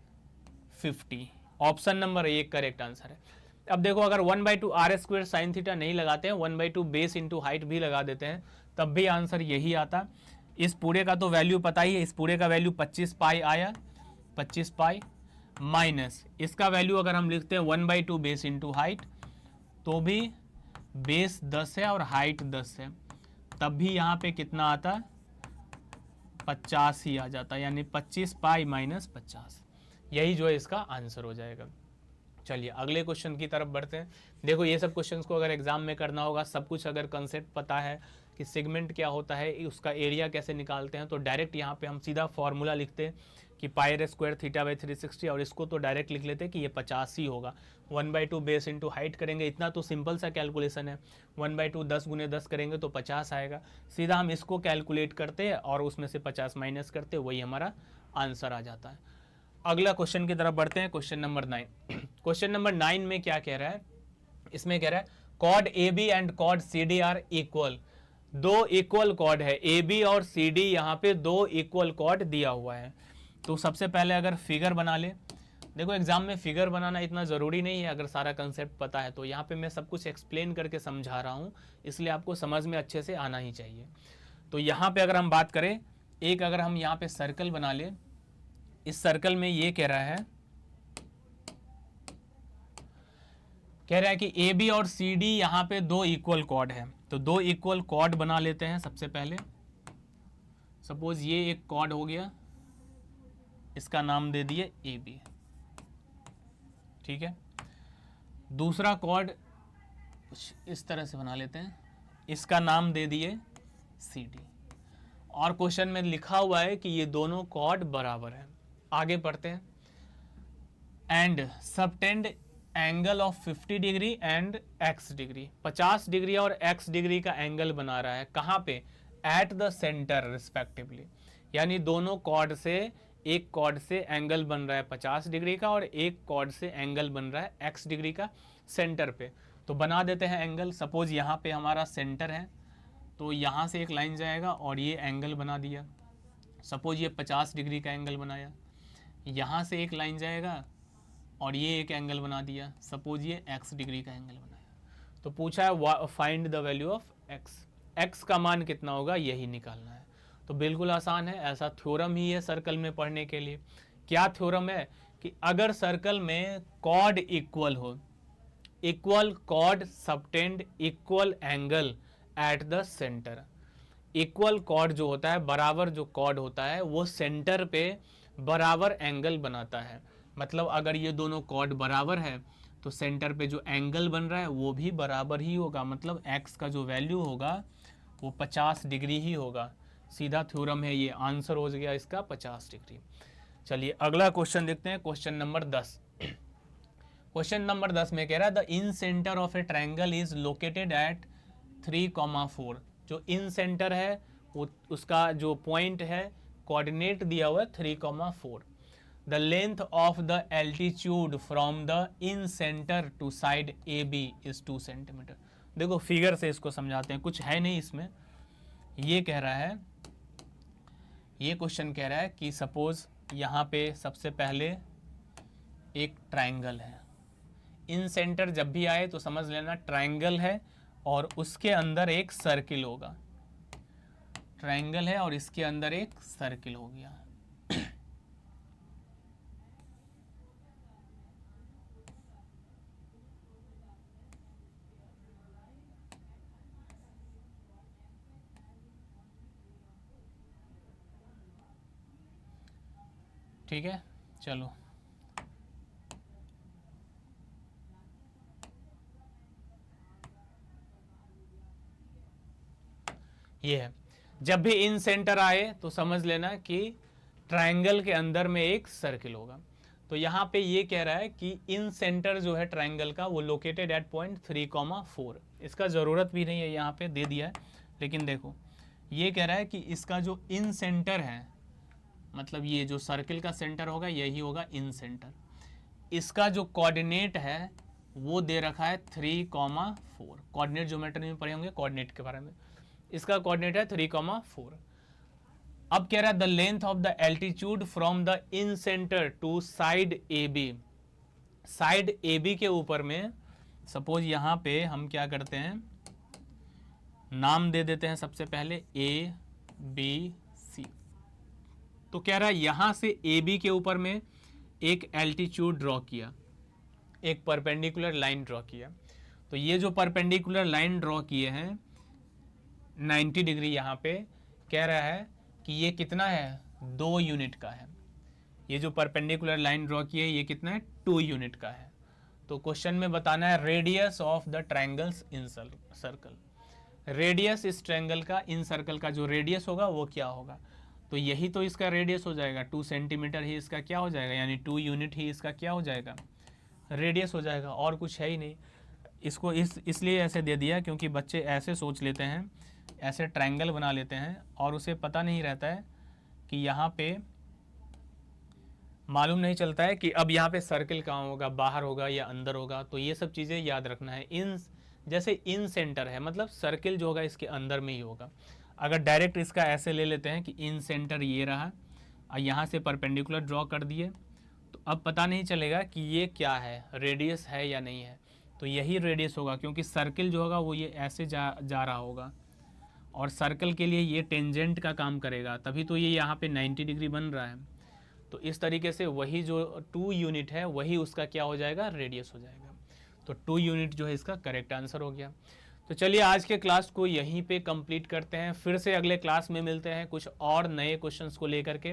50। Option number 1 correct answer है। अब देखो अगर 1/2 आर स्क्वायर साइन थीटा नहीं लगाते हैं, 1/2 बेस इंटू हाइट भी लगा देते हैं, तब भी आंसर यही आता। इस पूरे का तो वैल्यू पता ही है, इस पूरे का वैल्यू 25 पाई आया, 25 पाई माइनस इसका वैल्यू अगर हम लिखते हैं 1/2 बेस इंटू हाइट, तो भी बेस 10 है और हाइट 10 है, तब भी यहाँ पे कितना आता, 50 ही आ जाता, यानी 25 पाई माइनस 50। यही जो है इसका आंसर हो जाएगा। चलिए अगले क्वेश्चन की तरफ बढ़ते हैं। देखो ये सब क्वेश्चंस को अगर एग्जाम में करना होगा, सब कुछ अगर कंसेप्ट पता है कि सेगमेंट क्या होता है, उसका एरिया कैसे निकालते हैं, तो डायरेक्ट यहाँ पे हम सीधा फॉर्मूला लिखते हैं कि पाई स्क्वायर थीटा बाई 360, और इसको तो डायरेक्ट लिख लेते हैं कि ये 50 ही होगा। 1/2 बेस इंटू हाइट करेंगे, इतना तो सिंपल सा कैलकुलेशन है। 1/2 10 गुने 10 करेंगे तो 50 आएगा। सीधा हम इसको कैलकुलेट करते हैं और उसमें से 50 माइनस करते हैं, वही हमारा आंसर आ जाता है। अगला क्वेश्चन की तरफ बढ़ते हैं, क्वेश्चन नंबर 9। क्वेश्चन नंबर 9 में क्या कह रहा है, इसमें कह रहा है code A B and code C D R equal. दो इक्वल कॉड है, ए बी और सी डी, यहाँ पे दो इक्वल कॉड दिया हुआ है। तो सबसे पहले अगर फिगर बना ले, देखो एग्जाम में फिगर बनाना इतना ज़रूरी नहीं है अगर सारा कंसेप्ट पता है, तो यहाँ पे मैं सब कुछ एक्सप्लेन करके समझा रहा हूँ, इसलिए आपको समझ में अच्छे से आना ही चाहिए। तो यहाँ पे अगर हम बात करें, एक अगर हम यहाँ पे सर्कल बना ले, इस सर्कल में ये कह रहा है कि ए बी और सी डी यहाँ पे दो इक्वल कॉर्ड है। तो दो इक्वल कॉर्ड बना लेते हैं सबसे पहले। सपोज ये एक कॉर्ड हो गया, इसका नाम दे दिए ए बी, ठीक है। दूसरा कॉर्ड इस तरह से बना लेते हैं, इसका नाम दे दिए सी डी, और क्वेश्चन में लिखा हुआ है कि ये दोनों कॉर्ड बराबर है। आगे पढ़ते हैं। And subtend angle of 50 degree and x degree, 50 degree और x डिग्री का एंगल बना रहा है, कहाँ पे, एट द सेंटर रिस्पेक्टिवली। यानी दोनों कॉर्ड से, एक कॉर्ड से एंगल बन रहा है 50 डिग्री का और एक कॉर्ड से एंगल बन रहा है x डिग्री का सेंटर पे। तो बना देते हैं एंगल। सपोज यहाँ पे हमारा सेंटर है, तो यहाँ से एक लाइन जाएगा और ये एंगल बना दिया। सपोज ये 50 डिग्री का एंगल बनाया, यहाँ से एक लाइन जाएगा और ये एक एंगल बना दिया। सपोज ये x डिग्री का एंगल बनाया। तो पूछा है find the value of x, x का मान कितना होगा यही निकालना है। तो बिल्कुल आसान है, ऐसा थ्योरम ही है सर्कल में पढ़ने के लिए। क्या थ्योरम है कि अगर सर्कल में कॉर्ड इक्वल हो, equal cord subtend equal angle eight the centre. Equal cord जो होता है, बराबर जो कॉर्ड होता है, वो सेंटर पे बराबर एंगल बनाता है। मतलब अगर ये दोनों कॉर्ड बराबर है तो सेंटर पे जो एंगल बन रहा है वो भी बराबर ही होगा, मतलब x का जो वैल्यू होगा वो 50 डिग्री ही होगा। सीधा थ्योरम है ये, आंसर हो गया इसका 50 डिग्री। चलिए अगला क्वेश्चन देखते हैं, क्वेश्चन नंबर 10। क्वेश्चन नंबर 10 में कह रहा है the in centre of A triangle is located at 3,4। जो इन सेंटर है वो, उसका जो पॉइंट है, कोऑर्डिनेट दिया हुआ है 3,4। The length of the altitude from the incentre to side A B is 2 centimetre. देखो फिगर से इसको समझाते हैं, कुछ है नहीं इसमें। ये कह रहा है, ये क्वेश्चन कह रहा है कि सपोज यहाँ पे सबसे पहले एक ट्रायंगल है, इन सेंटर जब भी आए तो समझ लेना ट्रायंगल है और उसके अंदर एक सर्किल होगा। ट्रायंगल है और इसके अंदर एक सर्किल हो गया। ठीक है, चलो ये है। जब भी इन सेंटर आए तो समझ लेना कि ट्रायंगल के अंदर में एक सर्किल होगा। तो यहाँ पे ये कह रहा है कि इन सेंटर जो है ट्रायंगल का वो लोकेटेड एट पॉइंट 3,4। इसका ज़रूरत भी नहीं है, यहाँ पे दे दिया है, लेकिन देखो ये कह रहा है कि इसका जो इन सेंटर है, मतलब ये जो सर्किल का सेंटर होगा यही होगा इन सेंटर। इसका जो कोऑर्डिनेट है वो दे रखा है 3,4। कोऑर्डिनेट ज्योमेट्री में पढ़े होंगे कोऑर्डिनेट के बारे में। इसका कोऑर्डिनेट है 3,4। अब कह रहा है the length of the altitude from the incentre to side A B. Side A B के ऊपर में सपोज यहाँ पे हम क्या करते हैं, नाम दे देते हैं सबसे पहले ए बी सी। तो कह रहा है यहां से ए बी के ऊपर में एक एल्टीट्यूड ड्रॉ किया, एक परपेंडिकुलर लाइन ड्रॉ किया। तो ये जो परपेंडिकुलर लाइन ड्रॉ किए हैं 90 डिग्री, यहाँ पे कह रहा है कि ये कितना है, 2 यूनिट का है। ये जो परपेंडिकुलर लाइन ड्रॉ की है ये कितना है, 2 यूनिट का है। तो क्वेश्चन में बताना है radius of the triangles in circle. Radius इस ट्रायंगल का, इन सर्कल का जो रेडियस होगा वो क्या होगा, तो यही तो इसका रेडियस हो जाएगा, 2 सेंटीमीटर ही इसका क्या हो जाएगा, यानी 2 यूनिट ही इसका क्या हो जाएगा, रेडियस हो जाएगा, और कुछ है ही नहीं। इसको इसलिए ऐसे दे दिया क्योंकि बच्चे ऐसे सोच लेते हैं, ऐसे ट्रायंगल बना लेते हैं और उसे पता नहीं रहता है कि यहाँ पे मालूम नहीं चलता है कि अब यहाँ पे सर्कल कहाँ होगा, बाहर होगा या अंदर होगा। तो ये सब चीज़ें याद रखना है। इन जैसे इन सेंटर है, मतलब सर्कल जो होगा इसके अंदर में ही होगा। अगर डायरेक्ट इसका ऐसे ले लेते हैं कि इन सेंटर ये रहा और यहाँ से परपेंडिकुलर ड्रॉ कर दिए, तो अब पता नहीं चलेगा कि ये क्या है, रेडियस है या नहीं है। तो यही रेडियस होगा क्योंकि सर्कल जो होगा वो ये ऐसे जा रहा होगा और सर्कल के लिए ये टेंजेंट का काम करेगा, तभी तो ये यहाँ पे 90 डिग्री बन रहा है। तो इस तरीके से वही जो 2 यूनिट है वही उसका क्या हो जाएगा, रेडियस हो जाएगा। तो 2 यूनिट जो है इसका करेक्ट आंसर हो गया। तो चलिए आज के क्लास को यहीं पे कंप्लीट करते हैं, फिर से अगले क्लास में मिलते हैं कुछ और नए क्वेश्चंस को लेकर के।